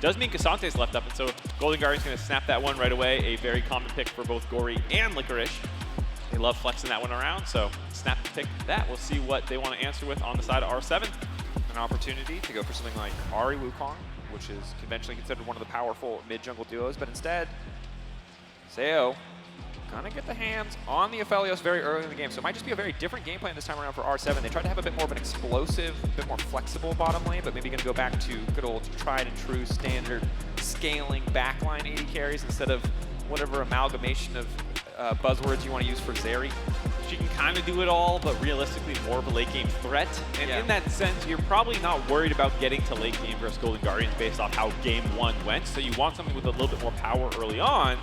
does mean Ksante's left up, and so Golden Guardian's going to snap that one right away. A very common pick for both Gori and Licorice. They love flexing that one around, so snap pick that. We'll see what they want to answer with on the side of R7. An opportunity to go for something like Ahri Wukong, which is conventionally considered one of the powerful mid-jungle duos, but instead, Seo gonna get the hands on the Aphelios very early in the game. So it might just be a very different game plan this time around for R7. They tried to have a bit more of an explosive, a bit more flexible bottom lane, but maybe gonna go back to good old tried and true standard scaling backline AD carries instead of whatever amalgamation of buzzwords you want to use for Zeri. She can kind of do it all, but realistically more of a late game threat. And in that sense, you're probably not worried about getting to late game versus Golden Guardians based off how game one went. So you want something with a little bit more power early on.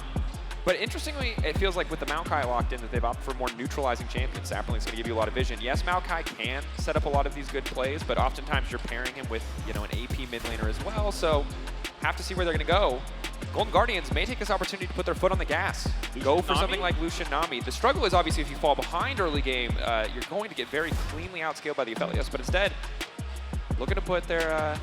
But interestingly, it feels like with the Maokai locked in that they've opted for more neutralizing champions. Sapling's going to give you a lot of vision. Yes, Maokai can set up a lot of these good plays, but oftentimes you're pairing him with, you know, an AP mid laner as well. So have to see where they're going to go. Golden Guardians may take this opportunity to put their foot on the gas. Go for something like Lucian Nami. The struggle is obviously if you fall behind early game, you're going to get very cleanly outscaled by the Aphelios, but instead, looking to put their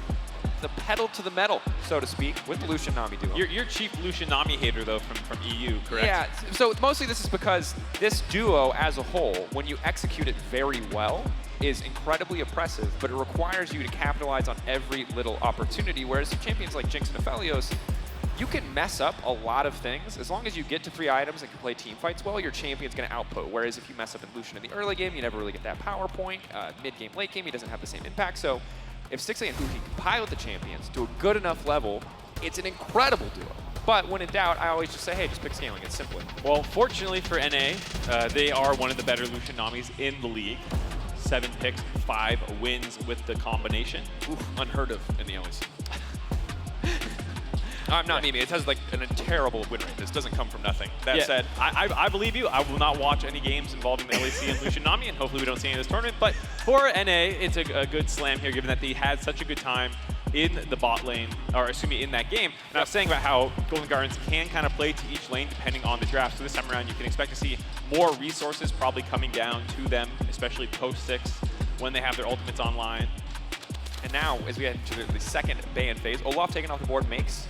the pedal to the metal, so to speak, with the Lucian Nami duo. You're chief Lucian Nami hater, though, from EU, correct? Yeah, so mostly this is because this duo as a whole, when you execute it very well, is incredibly oppressive, but it requires you to capitalize on every little opportunity, whereas champions like Jinx and Aphelios, you can mess up a lot of things. As long as you get to 3 items and can play team fights well, your champion's going to output. Whereas if you mess up in Lucian in the early game, you never really get that power point. Mid-game, late game, he doesn't have the same impact. So if Stixxay and Huhi can pilot the champions to a good enough level, it's an incredible duo. But when in doubt, I always just say, hey, just pick scaling. It's simpler. Well, fortunately for NA, they are one of the better Lucian Namis in the league. 7 picks, 5 wins with the combination. Oof, unheard of in the LEC. I'm not memeing. It has like a terrible win rate. This doesn't come from nothing. That said, I believe you. I will not watch any games involving the LEC and Lucian Nami, and hopefully we don't see any of this tournament. But for NA, it's a good slam here, given that they had such a good time in the bot lane, or excuse me, in that game. And I was saying about how Golden Guardians can kind of play to each lane depending on the draft. So this time around, you can expect to see more resources probably coming down to them, especially post-6 when they have their ultimates online. And now, as we head into the second ban phase, Olaf taken off the board makes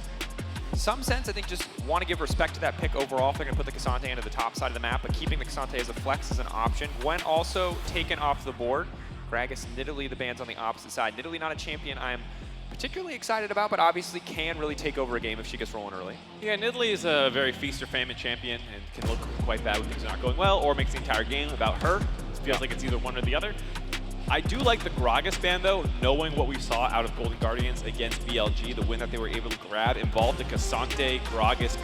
some sense. I think just want to give respect to that pick overall if they're going to put the Ksante into the top side of the map, but keeping the Ksante as a flex is an option. When also taken off the board, Gragas, Nidalee, the ban's on the opposite side. Nidalee not a champion I'm particularly excited about, but obviously can really take over a game if she gets rolling early. Yeah, Nidalee is a very feast or famine champion and can look quite bad when things are not going well, or makes the entire game about her. It feels like it's either one or the other. I do like the Gragas ban, though, knowing what we saw out of Golden Guardians against BLG. The win that they were able to grab involved the Ksante, Gragas,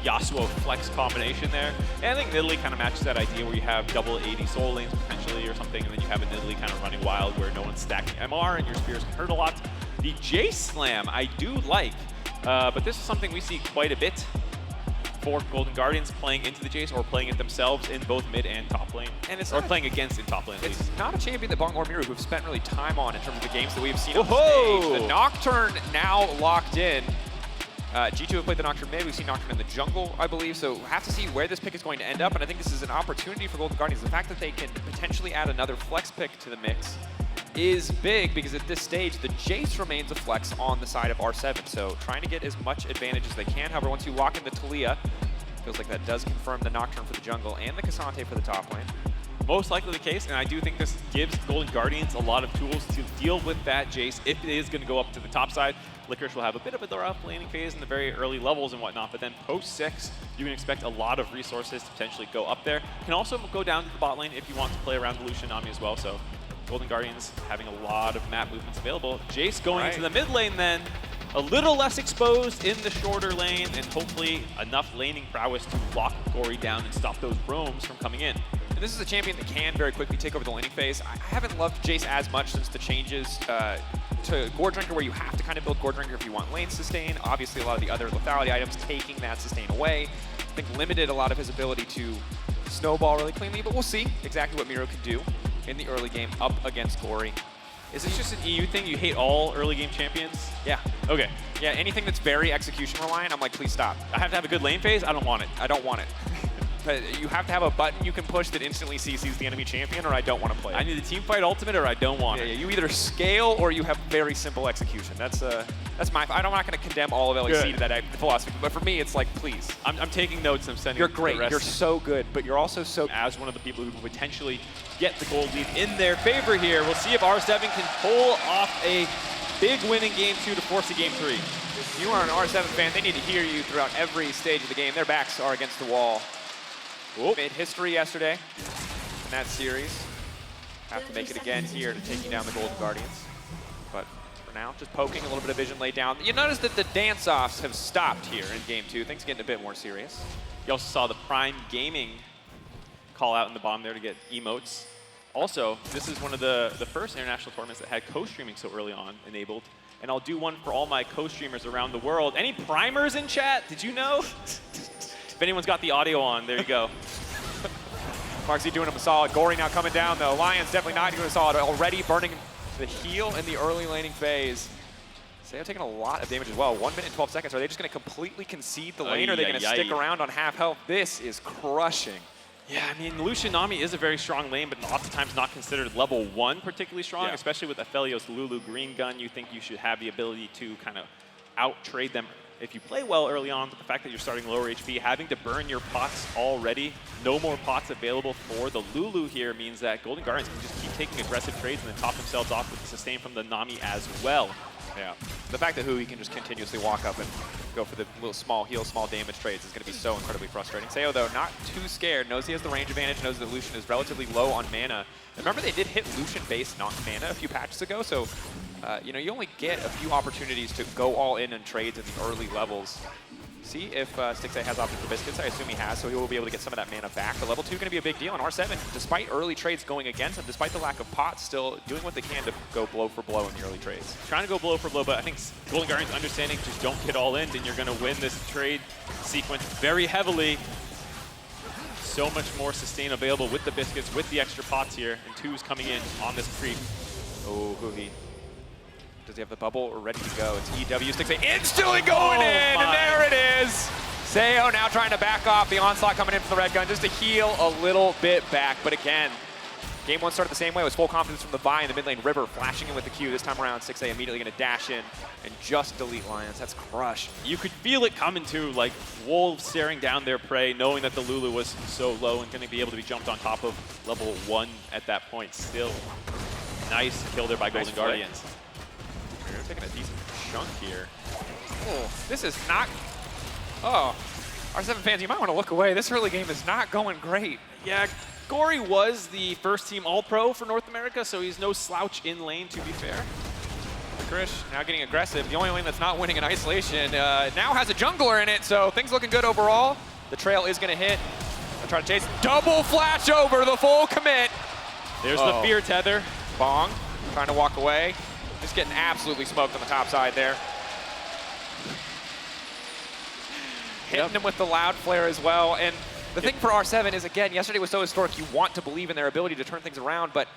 Yasuo flex combination there. And I think Nidalee kind of matches that idea where you have double AD soul lanes potentially or something, and then you have a Nidalee kind of running wild where no one's stacking MR and your spears can hurt a lot. The Jayce slam I do like, but this is something we see quite a bit for Golden Guardians playing into the Jayce or playing it themselves in both mid and top lane, and it's or playing against in top lane. It's not a champion that Bong or Mireu who've spent really time on in terms of the games that we've seen on the stage. The Nocturne now locked in. G2 have played the Nocturne mid. We've seen Nocturne in the jungle, I believe. So we'll have to see where this pick is going to end up. And I think this is an opportunity for Golden Guardians. The fact that they can potentially add another flex pick to the mix is big because at this stage, the Jayce remains a flex on the side of R7. So trying to get as much advantage as they can. However, once you lock in the Taliyah, feels like that does confirm the Nocturne for the jungle and the Ksante for the top lane. Most likely the case, and I do think this gives Golden Guardians a lot of tools to deal with that Jayce if it is going to go up to the top side. Licorice will have a bit of a rough laning phase in the very early levels and whatnot, but then post-6, you can expect a lot of resources to potentially go up there. Can also go down to the bot lane if you want to play around the Lucian Nami as well, so Golden Guardians having a lot of map movements available. Jayce going into the mid lane then, a little less exposed in the shorter lane, and hopefully enough laning prowess to lock Gori down and stop those roams from coming in. And this is a champion that can very quickly take over the laning phase. I haven't loved Jayce as much since the changes to Gore Drinker, where you have to kind of build Gore Drinker if you want lane sustain. Obviously, a lot of the other lethality items taking that sustain away, I think limited a lot of his ability to snowball really cleanly, but we'll see exactly what Mireu can do in the early game up against Gori. Is this just an EU thing? You hate all early game champions? Yeah. Okay. Yeah, anything that's very execution reliant, I'm like, please stop. I have to have a good lane phase? I don't want it. I don't want it. You have to have a button you can push that instantly CCs the enemy champion, or I don't want to play it. I need the team fight ultimate, or I don't want it. Yeah, you either scale or you have very simple execution. That's my. I'm not going to condemn all of LEC to that philosophy, but for me, it's like, please. I'm taking notes. I'm sending. You're great. The rest. You're so good, but you're also so. As one of the people who could potentially get the gold lead in their favor here, we'll see if R7 can pull off a big win in Game 2 to force a Game 3. If you are an R7 fan, they need to hear you throughout every stage of the game. Their backs are against the wall. Made history yesterday in that series. Have to make it again here to taking down the Golden Guardians. But for now, just poking, a little bit of vision laid down. You notice that the dance-offs have stopped here in Game 2. Things getting a bit more serious. You also saw the Prime Gaming call out in the bottom there to get emotes. Also, this is one of the first international tournaments that had co-streaming so early on enabled. And I'll do one for all my co-streamers around the world. Any primers in chat? Did you know? If anyone's got the audio on, there you go. MarkZ doing him a solid. Gori now coming down, though. Lyonz definitely not doing a solid. Already burning the heal in the early laning phase. Sayo taking a lot of damage as well. 1 minute and 12 seconds. Are they just going to completely concede the lane, or are they going to stick around on half health? This is crushing. Yeah, I mean, Lucian Nami is a very strong lane, but oftentimes not considered level 1 particularly strong, especially with Aphelios, Lulu, Green Gun. You think you should have the ability to kind of out-trade them if you play well early on, but the fact that you're starting lower HP, having to burn your pots already, no more pots available for the Lulu here means that Golden Guardians can just keep taking aggressive trades and then top themselves off with the sustain from the Nami as well. Yeah. The fact that Huhi can just continuously walk up and go for the little small heal, small damage trades is going to be so incredibly frustrating. Sayo, though, not too scared. Knows he has the range advantage, knows that Lucian is relatively low on mana. Remember, they did hit Lucian-based mana a few patches ago, so you know, you only get a few opportunities to go all in trades in the early levels. See if Stixxay has opted for Biscuits. I assume he has, so he will be able to get some of that mana back. But level 2 going to be a big deal, and R7, despite early trades going against him, despite the lack of pots, still doing what they can to go blow for blow in the early trades. Trying to go blow for blow, but I think Golden Guardians understanding just don't get all in, then you're going to win this trade sequence very heavily. So much more sustain available with the Biscuits, with the extra pots here, and 2's coming in on this creep. Oh, Huhi. Does he have the bubble ready to go? It's EW. Stixxay instantly going in, and there it is. Sayo now trying to back off. The onslaught coming in from the red gun just to heal a little bit back. But again, Game 1 started the same way. It was full confidence from the Vi in the mid lane. River flashing in with the Q. This time around, Stixxay immediately going to dash in and just delete Lyonz. That's crush. You could feel it coming too, like wolves staring down their prey, knowing that the Lulu was so low and going to be able to be jumped on top of level 1 at that point. Still, nice kill there by Golden Guardians. They're taking a decent chunk here. Oh, this is not... Oh, R7 fans, you might want to look away. This early game is not going great. Yeah, Gori was the first team All-Pro for North America, so he's no slouch in lane, to be fair. Licorice now getting aggressive. The only lane that's not winning in isolation now has a jungler in it, so things looking good overall. The trail is going to hit. I'll try to chase. Double flash over the full commit. There's the fear tether. Bong trying to walk away. Just getting absolutely smoked on the top side there. Hitting him with the loud flare as well. And the thing for R7 is, again, yesterday was so historic. You want to believe in their ability to turn things around, but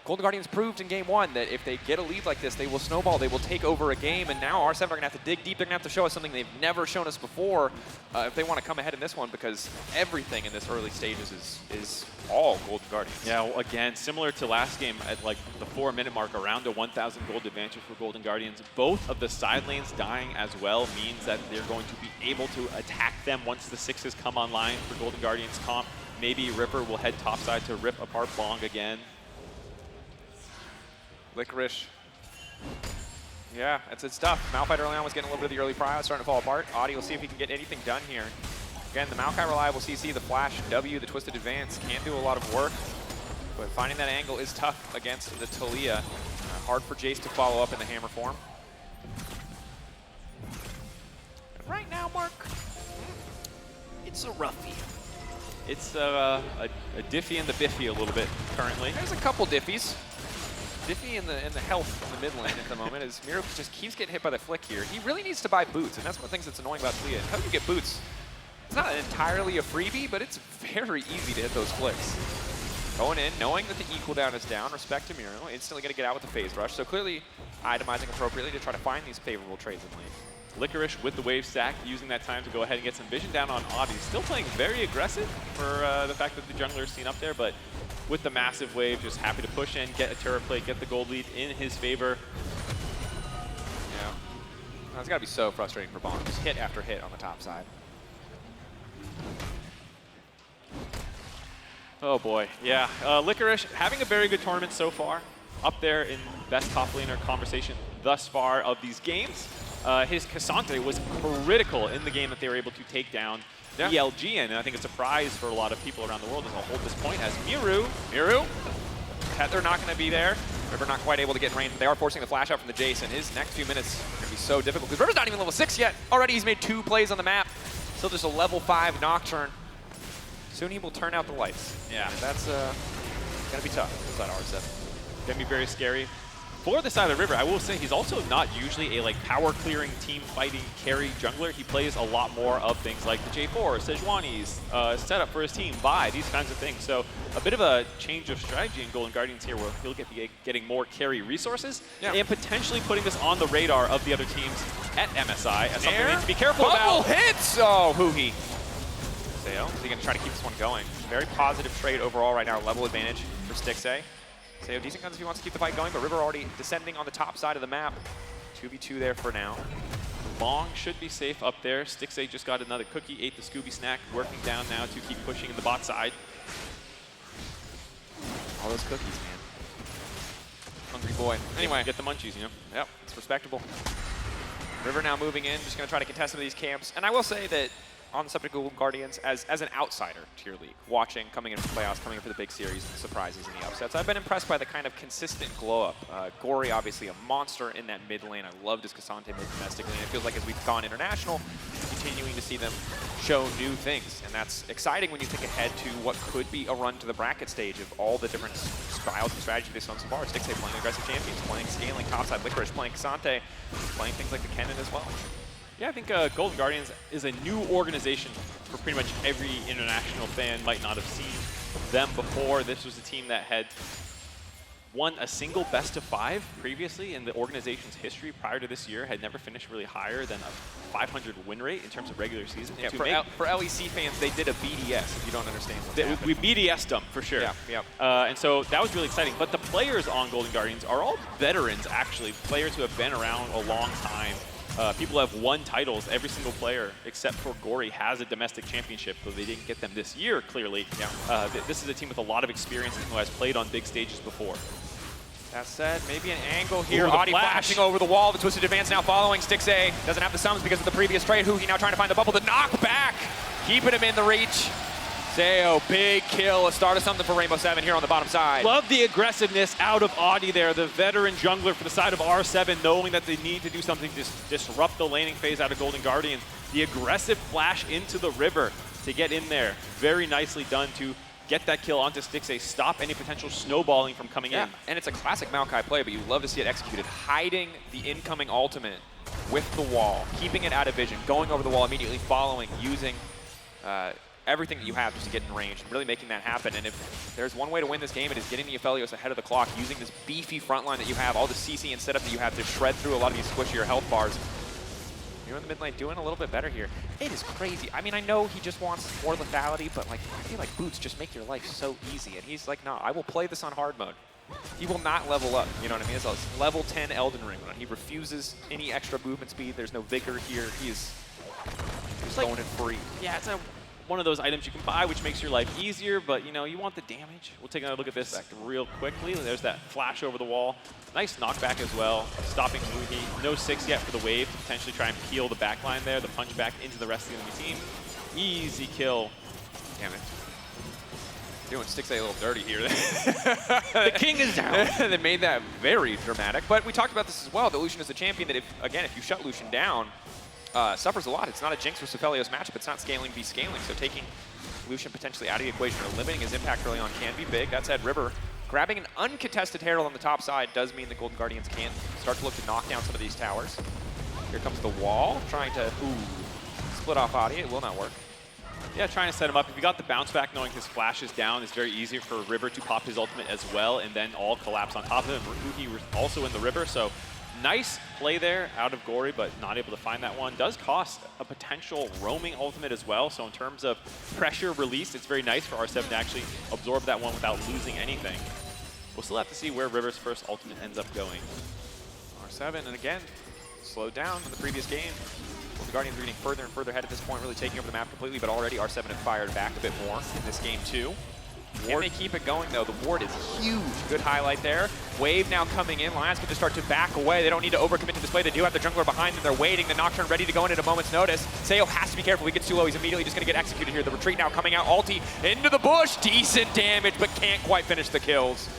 Golden Guardians proved in Game 1 that if they get a lead like this, they will snowball, they will take over a game, and now R7 are going to have to dig deep. They're going to have to show us something they've never shown us before if they want to come ahead in this one, because everything in this early stages is all Golden Guardians. Yeah, well, again, similar to last game at like the 4-minute mark, around a 1,000 gold advantage for Golden Guardians. Both of the side lanes dying as well means that they're going to be able to attack them once the 6s come online for Golden Guardians comp. Maybe Ripper will head topside to rip apart Bong again. Licorice. Yeah, it's tough. Malphite early on was getting a little bit of the early prio, starting to fall apart. Oddie will see if he can get anything done here. Again, the Maokai reliable CC, the flash W, the twisted advance can't do a lot of work, but finding that angle is tough against the Taliyah. Hard for Jayce to follow up in the hammer form. And right now, Mark, it's a roughie. It's a diffie and the biffy a little bit currently. There's a couple diffies. Diffie in the health in the mid lane at the moment as Mireu just keeps getting hit by the flick here. He really needs to buy boots, and that's one of the things that's annoying about Taliyah. How do you get boots? It's not entirely a freebie, but it's very easy to hit those flicks. Going in, knowing that the E cooldown is down, respect to Mireu, instantly going to get out with the phase rush. So clearly itemizing appropriately to try to find these favorable trades in lane. Licorice with the wave stack, using that time to go ahead and get some vision down on Oddie. Still playing very aggressive for the fact that the jungler is seen up there, but with the massive wave, just happy to push in, get a turret plate, get the gold lead in his favor. Yeah. That's got to be so frustrating for Bong. Just hit after hit on the top side. Oh boy, yeah. Licorice having a very good tournament so far. Up there in best top laner conversation thus far of these games. His Ksante was critical in the game that they were able to take down ELG in, and I think a surprise for a lot of people around the world as a whole at this point as Mireu, Tether not going to be there. River not quite able to get in range. They are forcing the flash out from the Jayce, and his next few minutes are going to be so difficult because River's not even level 6 yet. Already he's made 2 plays on the map. Still just a level 5 Nocturne. Soon he will turn out the lights. Yeah. And that's going to be tough inside R7. Gonna be very scary. For the side of the river, I will say he's also not usually a power clearing, team fighting carry jungler. He plays a lot more of things like the J4, Sejuani's setup for his team, Vi, these kinds of things. So a bit of a change of strategy in Golden Guardians here where he'll be getting more carry resources and potentially putting this on the radar of the other teams at MSI as something we need to be careful about. Hits! Oh, Huhi. Sayo, is he going to try to keep this one going? Very positive trade overall right now, level advantage for Stixxay. Sayo, decent guns if he wants to keep the fight going, but River already descending on the top side of the map. 2v2 there for now. Bong should be safe up there. Stixxay just got another cookie, ate the Scooby snack, working down now to keep pushing in the bot side. All those cookies, man. Hungry boy. Anyway. Get the munchies, you know? Yep, it's respectable. River now moving in, just going to try to contest some of these camps. And I will say that on the subject of Golden Guardians, as an outsider to your league, watching, coming in for playoffs, coming in for the big series, the surprises and the upsets, I've been impressed by the kind of consistent glow-up. Gori, obviously a monster in that mid lane. I loved his Ksante mid domestically, and it feels like as we've gone international, continuing to see them show new things. And that's exciting when you think ahead to what could be a run to the bracket stage of all the different styles and strategies they've shown so far. Stixxay playing aggressive champions, playing scaling topside, Licorice playing Ksante, playing things like the Kennen as well. Yeah, I think Golden Guardians is a new organization for pretty much every international fan. Might not have seen them before. This was a team that had won a single best of 5 previously in the organization's history prior to this year, had never finished really higher than a 500 win rate in terms of regular season. Yeah, for LEC fans, they did a BDS, if you don't understand what's we BDS'd them, for sure. Yeah. And so that was really exciting. But the players on Golden Guardians are all veterans, actually. Players who have been around a long time. People have won titles. Every single player, except for Gori, has a domestic championship, though they didn't get them this year, clearly. Yeah. This is a team with a lot of experience and who has played on big stages before. That said, maybe an angle here. Ooh, Oddie flashing over the wall. The twisted advance now following. Stixxay doesn't have the summons because of the previous trade. Huhi now trying to find the bubble. The knock back, keeping him in the reach. Sayo, big kill. A start of something for Rainbow 7 here on the bottom side. Love the aggressiveness out of Oddie there, the veteran jungler for the side of R7, knowing that they need to do something to disrupt the laning phase out of Golden Guardians. The aggressive flash into the river to get in there. Very nicely done to get that kill onto Stixxay, stop any potential snowballing from coming in. And it's a classic Maokai play, but you love to see it executed. Hiding the incoming ultimate with the wall, keeping it out of vision, going over the wall, immediately following, using everything that you have just to get in range and really making that happen. And if there's one way to win this game, it is getting the Aphelios ahead of the clock, using this beefy front line that you have, all the CC and setup that you have to shred through a lot of these squishier health bars. You're in the mid lane doing a little bit better here. It is crazy. I mean, I know he just wants more lethality, but I feel like boots just make your life so easy. And he's like, no, I will play this on hard mode. He will not level up, you know what I mean? It's a level 10 Elden Ring run. He refuses any extra movement speed. There's no vigor here. He is just going in free. Yeah, it's one of those items you can buy which makes your life easier, but you want the damage. We'll take another look at this real quickly. There's that flash over the wall. Nice knockback as well, stopping Huhi. No 6 yet for the wave to potentially try and peel the back line there, the punch back into the rest of the enemy team. Easy kill. Damn it. Doing Stixxay a little dirty here. The king is down. They made that very dramatic, but we talked about this as well, that Lucian is a champion that if you shut Lucian down, suffers a lot. It's not a Jinx versus Aphelios matchup. It's not scaling v scaling. So taking Lucian potentially out of the equation or limiting his impact early on can be big. That said, River grabbing an uncontested Herald on the top side does mean the Golden Guardians can start to look to knock down some of these towers. Here comes the wall, trying to split off Oddie. It will not work. Yeah, trying to set him up. If you got the bounce back, knowing his flash is down, it's very easy for River to pop his ultimate as well, and then all collapse on top of him. Huhi was also in the river, so Nice play there out of Gori, but not able to find that one. Does cost a potential roaming ultimate as well. So in terms of pressure released, it's very nice for R7 to actually absorb that one without losing anything. We'll still have to see where River's first ultimate ends up going. R7, and again, slowed down in the previous game. The Guardians are getting further and further ahead at this point, really taking over the map completely, but already R7 have fired back a bit more in this game too. Can they keep it going though? The ward is huge. Good highlight there. Wave now coming in. Lyonz can just start to back away. They don't need to overcommit to this play. They do have the jungler behind them. They're waiting. The Nocturne ready to go in at a moment's notice. Sayo has to be careful. He gets too low. He's immediately just going to get executed here. The retreat now coming out. Ulti into the bush. Decent damage, but can't quite finish the kills.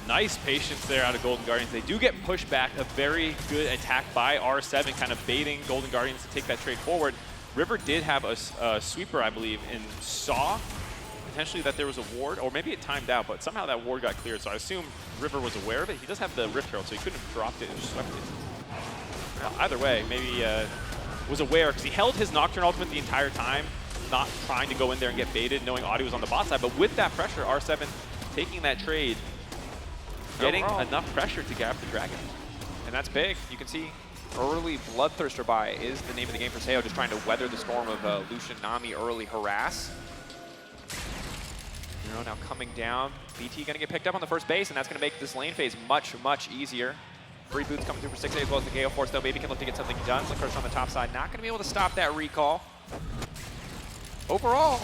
Nice patience there out of Golden Guardians. They do get pushed back. A very good attack by R7, kind of baiting Golden Guardians to take that trade forward. River did have a sweeper, I believe, and saw potentially that there was a ward, or maybe it timed out, but somehow that ward got cleared. So I assume River was aware of it. He does have the Rift Herald, so he couldn't have dropped it and just swept it. Either way, maybe was aware, because he held his Nocturne ultimate the entire time, not trying to go in there and get baited, knowing Oddie was on the bot side. But with that pressure, R7 taking that trade, getting enough pressure to grab the dragon. And that's big. You can see early Bloodthirster buy is the name of the game for Sayo, just trying to weather the storm of Lucian, Nami, early harass. Mireu now coming down. BT going to get picked up on the first base, and that's going to make this lane phase much, much easier. Free boots coming through for Stixxay as well as the Gale Force, though. Maybe can look to get something done. Licorice on the top side. Not going to be able to stop that recall. Overall,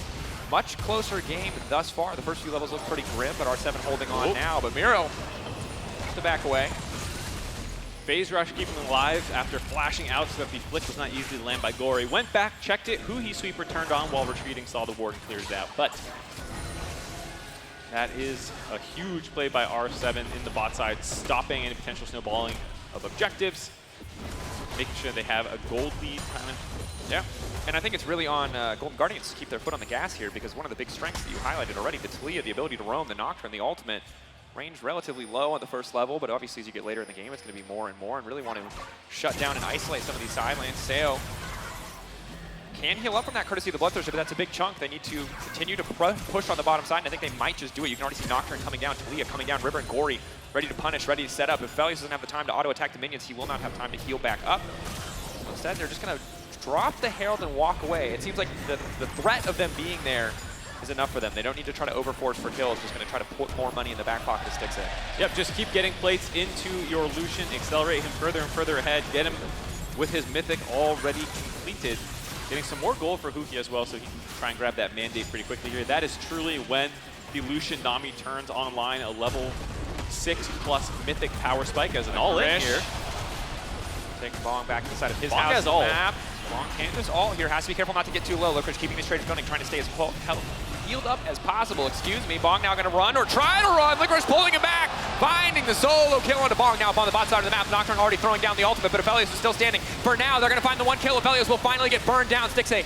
much closer game thus far. The first few levels look pretty grim, but R7 holding on now. But Mireu to back away. Phase Rush keeping them alive after flashing out so that the flick was not easily landed by Gori. Went back, checked it. Huhi sweeper turned on while retreating, saw the ward and cleared it out. But that is a huge play by R7 in the bot side, stopping any potential snowballing of objectives, making sure they have a gold lead kind of. Yeah, and I think it's really on Golden Guardians to keep their foot on the gas here, because one of the big strengths that you highlighted already, the Taliyah, the ability to roam, the Nocturne, the ultimate, range relatively low on the first level, but obviously as you get later in the game, it's going to be more and more, and really want to shut down and isolate some of these side lanes. Sayo can heal up from that courtesy of the Bloodthirster, but that's a big chunk. They need to continue to push on the bottom side, and I think they might just do it. You can already see Nocturne coming down, Taliyah coming down, River and Gori ready to punish, ready to set up. If Aphelios doesn't have the time to auto-attack the minions, he will not have time to heal back up. So instead, they're just going to drop the Herald and walk away. It seems like the threat of them being there is enough for them. They don't need to try to overforce for kills, just going to try to put more money in the back pocket of Stixxay. Yep, just keep getting plates into your Lucian, accelerate him further and further ahead, get him with his Mythic already completed. Getting some more gold for Huhi as well, so he can try and grab that mandate pretty quickly here. That is truly when the Lucian Nami turns online, a level 6+ Mythic power spike as an all-in here. Taking Bong back to the side of his Bong house. has ult. Bong can't just ult here. Has to be careful not to get too low. Licorice keeping his trade going, trying to stay as healed up as possible. Excuse me. Bong now going to run or try to run. Licorice pulling him back. Finding the solo kill onto Bong now up on the bot side of the map. Nocturne already throwing down the ultimate, but Aphelios is still standing. For now, they're going to find the one kill. Aphelios will finally get burned down. Stixxay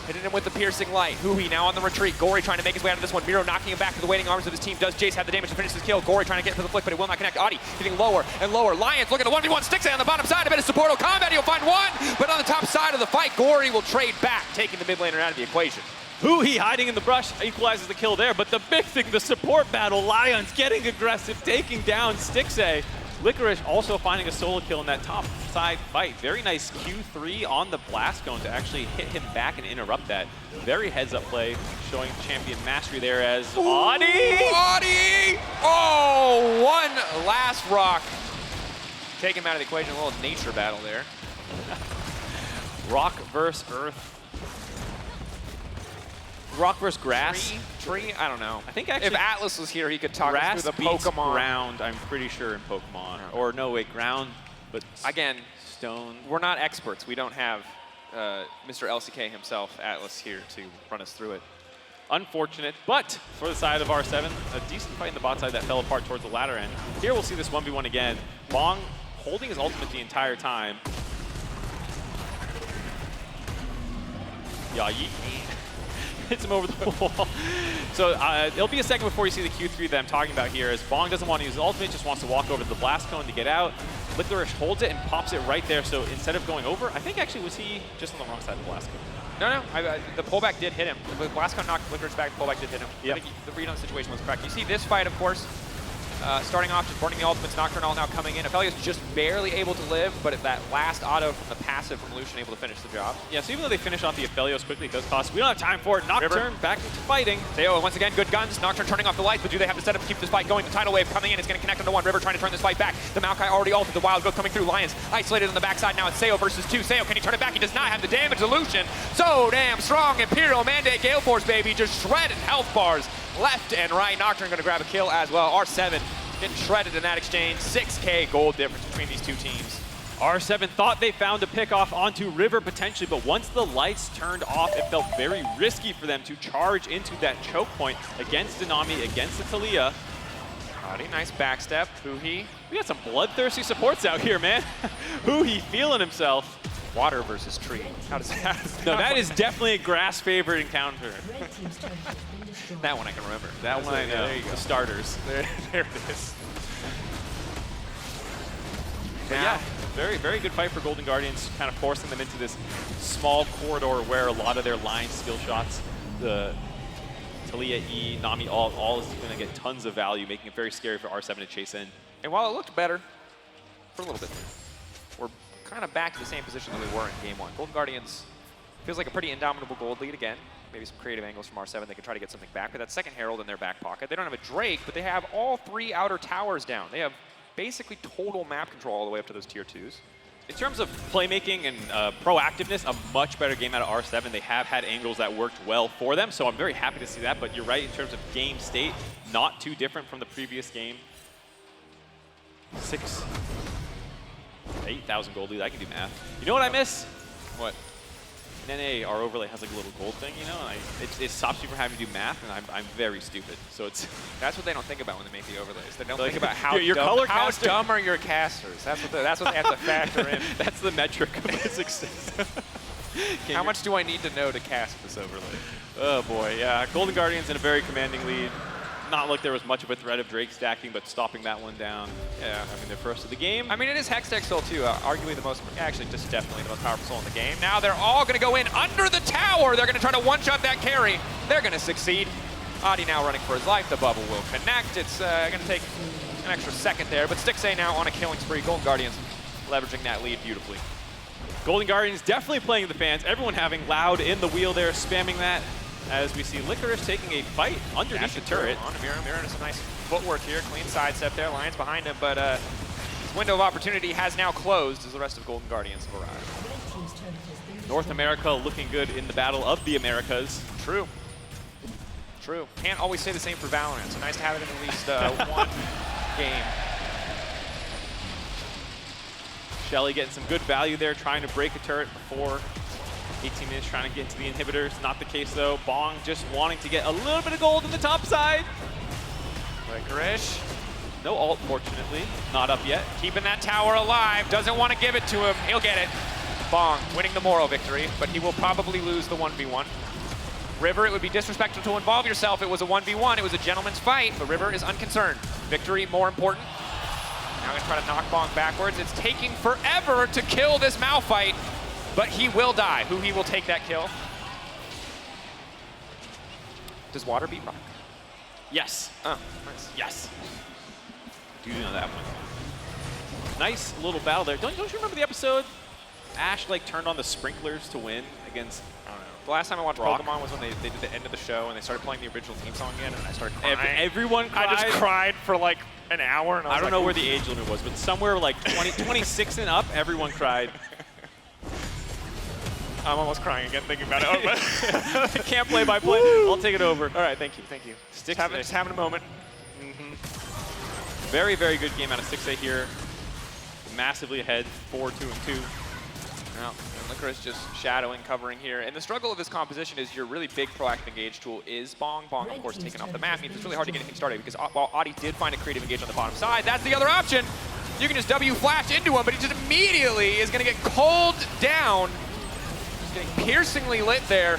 hitting him with the piercing light. Huhi now on the retreat. Gori trying to make his way out of this one. Mireu knocking him back to the waiting arms of his team. Does Jayce have the damage to finish his kill? Gori trying to get to the flick, but it will not connect. Oddie getting lower and lower. Lyonz looking at the 1v1. Stixxay on the bottom side. A bit of supportal combat. He'll find one, but on the top side of the fight, Gori will trade back, taking the mid laner out of the equation. Huhi hiding in the brush equalizes the kill there, but the big thing, the support battle, Lyonz getting aggressive, taking down Stixxay. Licorice also finding a solo kill in that top side fight. Very nice Q3 on the blast cone to actually hit him back and interrupt that. Very heads-up play, showing champion mastery there as Oddie! Oddie! Oh, one last rock. Take him out of the equation, a little nature battle there. Rock versus earth. Rock versus grass? Tree? I don't know. I think actually, if Atlas was here, he could talk us through the Pokemon. Ground, I'm pretty sure, in Pokemon. Or no, wait, ground, but again, stone. We're not experts. We don't have Mr. LCK himself, Atlas, here to run us through it. Unfortunate, but for the side of R7, a decent fight in the bot side that fell apart towards the latter end. Here we'll see this 1v1 again. Bong holding his ultimate the entire time. Yeah, hits him over the wall. So it'll be a second before you see the Q3 that I'm talking about here, as Bong doesn't want to use his ultimate, just wants to walk over to the blast cone to get out. Licorice holds it and pops it right there, so instead of going over, I think actually was he just on the wrong side of the blast cone? No, the pullback did hit him. The blast cone knocked Licorice back, the pullback did hit him. Yep. I think the read on the situation was correct. You see this fight, of course, Starting off, just burning the ultimates. Nocturne ult now coming in. Aphelios just barely able to live, but that last auto from the passive from Lucian able to finish the job. Yeah, so even though they finish off the Aphelios quickly, it does cost. We don't have time for it. Nocturne back into fighting. Theo, once again, good guns. Nocturne turning off the lights, but do they have the setup to keep this fight going? The tidal wave coming in. It's going to connect onto one. River trying to turn this fight back. The Maokai already ulted. The wild growth coming through. Lyonz isolated on the backside. Now it's Sayo versus 2. Sayo, can he turn it back? He does not have the damage. The Lucian, so damn strong. Imperial Mandate Gale Force, baby. Just shredded health bars left and right. Nocturne going to grab a kill as well. R7 getting shredded in that exchange. 6K gold difference between these two teams. R7 thought they found a pick off onto River potentially, but once the lights turned off, it felt very risky for them to charge into that choke point against Nami, against the Taliyah. Oddie, nice backstep. Huhi. We got some bloodthirsty supports out here, man. Huhi feeling himself. Water versus tree. How does that? No, that is definitely a grass favorite encounter. That one I can remember. That one I know. There you go. The starters. There it is. But yeah, very, very good fight for Golden Guardians, kind of forcing them into this small corridor where a lot of their line skill shots, the Taliyah, E, Nami, all is going to get tons of value, making it very scary for R7 to chase in. And while it looked better for a little bit, we're kind of back to the same position that we were in game 1. Golden Guardians feels like a pretty indomitable gold lead again. Maybe some creative angles from R7. They could try to get something back. But that second Herald in their back pocket. They don't have a Drake, but they have all 3 outer towers down. They have basically total map control all the way up to those tier 2s. In terms of playmaking and proactiveness, a much better game out of R7. They have had angles that worked well for them, so I'm very happy to see that. But you're right, in terms of game state, not too different from the previous game. 8,000 gold lead, I can do math. You know what I miss? What? In NA, our overlay has like a little gold thing, you know, and it stops you from having to do math, and I'm very stupid. So it's that's what they don't think about when they make the overlays. They don't like, think about how your dumb, color how caster. dumb are your casters. That's what they have to factor in. That's the metric of my success. How much do I need to know to cast this overlay? Oh boy, yeah. Golden Guardians in a very commanding lead. Not like there was much of a threat of Drake stacking, but stopping that one down. Yeah, I mean, they're first of the game. I mean, it is Hextech Soul too, arguably the most, actually just definitely the most powerful soul in the game. Now they're all going to go in under the tower. They're going to try to one-shot that carry. They're going to succeed. Oddie now running for his life. The bubble will connect. It's going to take an extra second there, but Stixxay now on a killing spree. Golden Guardians leveraging that lead beautifully. Golden Guardians definitely playing the fans. Everyone having Loud in the wheel there, spamming that. As we see Licorice taking a fight underneath the turret. On Mireu does some nice footwork here. Clean sidestep there. Lyonz behind him, but his window of opportunity has now closed as the rest of Golden Guardians have arrived. North America looking good in the Battle of the Americas. True. True. Can't always say the same for Valorant, so nice to have it in at least one game. Shelly getting some good value there, trying to break a turret before 18 minutes trying to get into the inhibitors. Not the case though. Bong just wanting to get a little bit of gold on the top side. Licorice. No ult, fortunately. Not up yet. Keeping that tower alive. Doesn't want to give it to him. He'll get it. Bong winning the moral victory, but he will probably lose the 1v1. River, it would be disrespectful to involve yourself. It was a 1v1. It was a gentleman's fight, but River is unconcerned. Victory more important. Now going to try to knock Bong backwards. It's taking forever to kill this Malphite. But he will die. Huhi will take that kill. Does water beat rock? Yes. Oh, nice. Yes. Do you know that one? Nice little battle there. Don't you remember the episode? Ash like turned on the sprinklers to win against, I don't know. The last time I watched Rock. Pokemon was when they did the end of the show and they started playing the original theme song again and I started crying. Everyone cried. I just cried for like an hour. And I don't know where the age limit was, but somewhere like 26 and up, everyone cried. I'm almost crying again thinking about it. Can't play by play. I'll take it over. All right, thank you, thank you. Just having a moment. Very, very good game out of Stixxay here. Massively ahead, 4-2-2. Now, and Licorice just shadowing, covering here. And the struggle of this composition is your really big proactive engage tool is Bong. Bong, of course, taken off the map. Means it's really hard to get anything started because while Oddie did find a creative engage on the bottom side, that's the other option. You can just W flash into him, but he just immediately is going to get cold down. Getting piercingly lit there.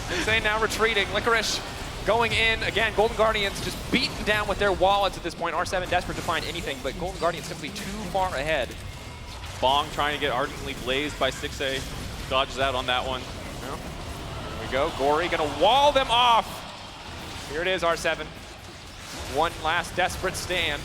Stixxay now retreating. Licorice going in. Again, Golden Guardians just beaten down with their wallets at this point. R7 desperate to find anything, but Golden Guardians simply too far ahead. Bong trying to get ardently blazed by Stixxay. Dodges out on that one. Well, there we go. Gori gonna wall them off. Here it is, R7. One last desperate stand.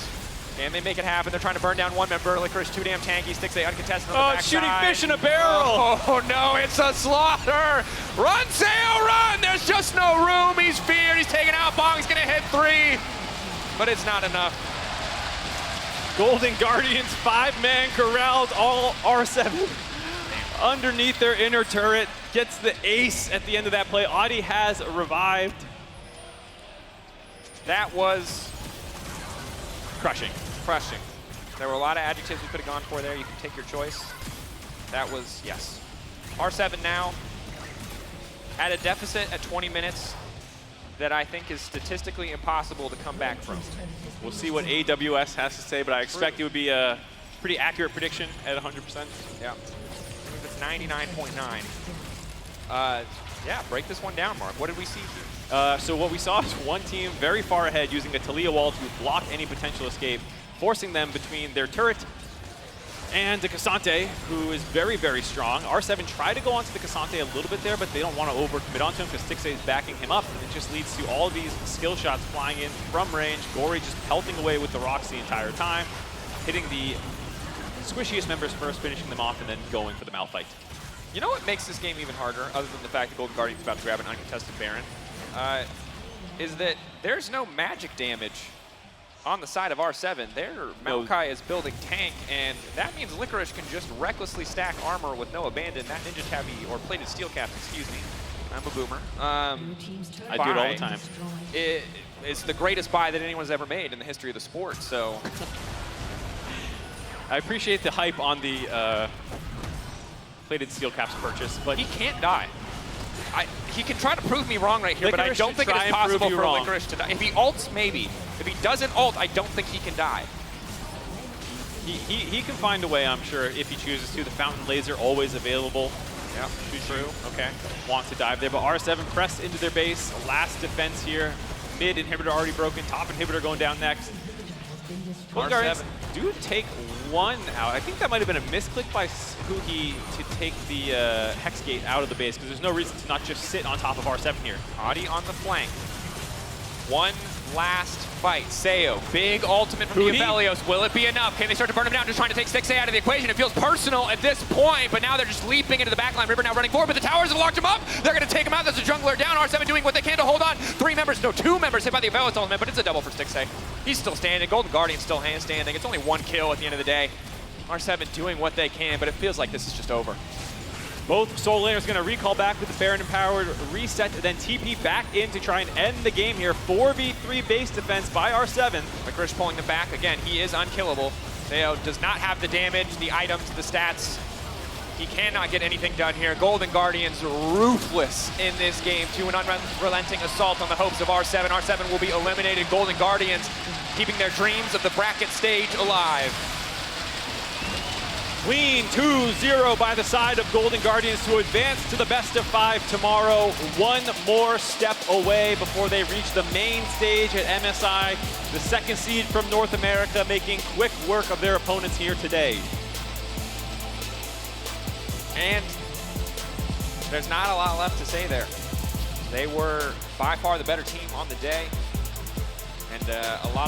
And they make it happen. They're trying to burn down one member. Licorice too damn tanky. Stixxay uncontested on the backside. Shooting fish in a barrel. Oh no, it's a slaughter. Run, Sayo, run. There's just no room. He's feared. He's taken out. Bong's gonna hit 3, but it's not enough. Golden Guardians, 5-man corralled, all R7 underneath their inner turret. Gets the ace at the end of that play. Oddie has revived. That was Crushing. crushing. There were a lot of adjectives we could have gone for there. You can take your choice. That was, yes. R7 now at a deficit at 20 minutes that I think is statistically impossible to come back from. We'll see what AWS has to say, but I expect it would be a pretty accurate prediction at 100%. Yeah. I think it's 99.9. Yeah, break this one down, Mark. What did we see here? So what we saw is one team very far ahead using a Taliyah wall to block any potential escape, forcing them between their turret and the Ksante, who is very, very strong. R7 tried to go onto the Ksante a little bit there, but they don't want to overcommit onto him because Stixxay is backing him up. It just leads to all of these skill shots flying in from range. Gori just pelting away with the rocks the entire time, hitting the squishiest members first, finishing them off, and then going for the Malphite. You know what makes this game even harder, other than the fact that Golden Guardian's about to grab an uncontested Baron, is that there's no magic damage on the side of R7. Their Maokai is building tank, and that means Licorice can just recklessly stack armor with no abandon. That ninja tabby, or plated steel cap, excuse me. I'm a boomer. I do it all the time. It's the greatest buy that anyone's ever made in the history of the sport, so. I appreciate the hype on the plated steel caps purchase, but he can't die. He can try to prove me wrong right here, Licorice, but I don't think it is possible for Licorice to die. If he ults, maybe. If he doesn't ult, I don't think he can die. He can find a way, I'm sure, if he chooses to. The fountain laser always available. Yeah, true. Okay. Want to dive there, but R7 pressed into their base. Last defense here. Mid inhibitor already broken. Top inhibitor going down next. R7 do take one out. I think that might have been a misclick by Huhi to take the Hex Gate out of the base, because there's no reason to not just sit on top of R7 here. Oddie on the flank. One last fight. Sayo, big ultimate from the Aphelios. Will it be enough? Can they start to burn him down? Just trying to take Stixxay out of the equation. It feels personal at this point, but now they're just leaping into the backline. River now running forward, but the towers have locked him up. They're going to take him out. There's a jungler down. R7 doing what they can to hold on. 2 members hit by the Aphelios ultimate, but it's a double for Stixxay. He's still standing. Golden Guardian's still standing. It's only 1 kill at the end of the day. R7 doing what they can, but it feels like this is just over. Both Soul Layers going to recall back with the Baron empowered, reset, then TP back in to try and end the game here. 4v3 base defense by R7. Licorice pulling them back. Again, he is unkillable. Sayo does not have the damage, the items, the stats. He cannot get anything done here. Golden Guardians ruthless in this game to an unrelenting assault on the hopes of R7. R7 will be eliminated. Golden Guardians keeping their dreams of the bracket stage alive. Clean 2-0 by the side of Golden Guardians to advance to the best of 5 tomorrow. One more step away before they reach the main stage at MSI. The 2nd seed from North America making quick work of their opponents here today. And there's not a lot left to say there. They were by far the better team on the day. And a lot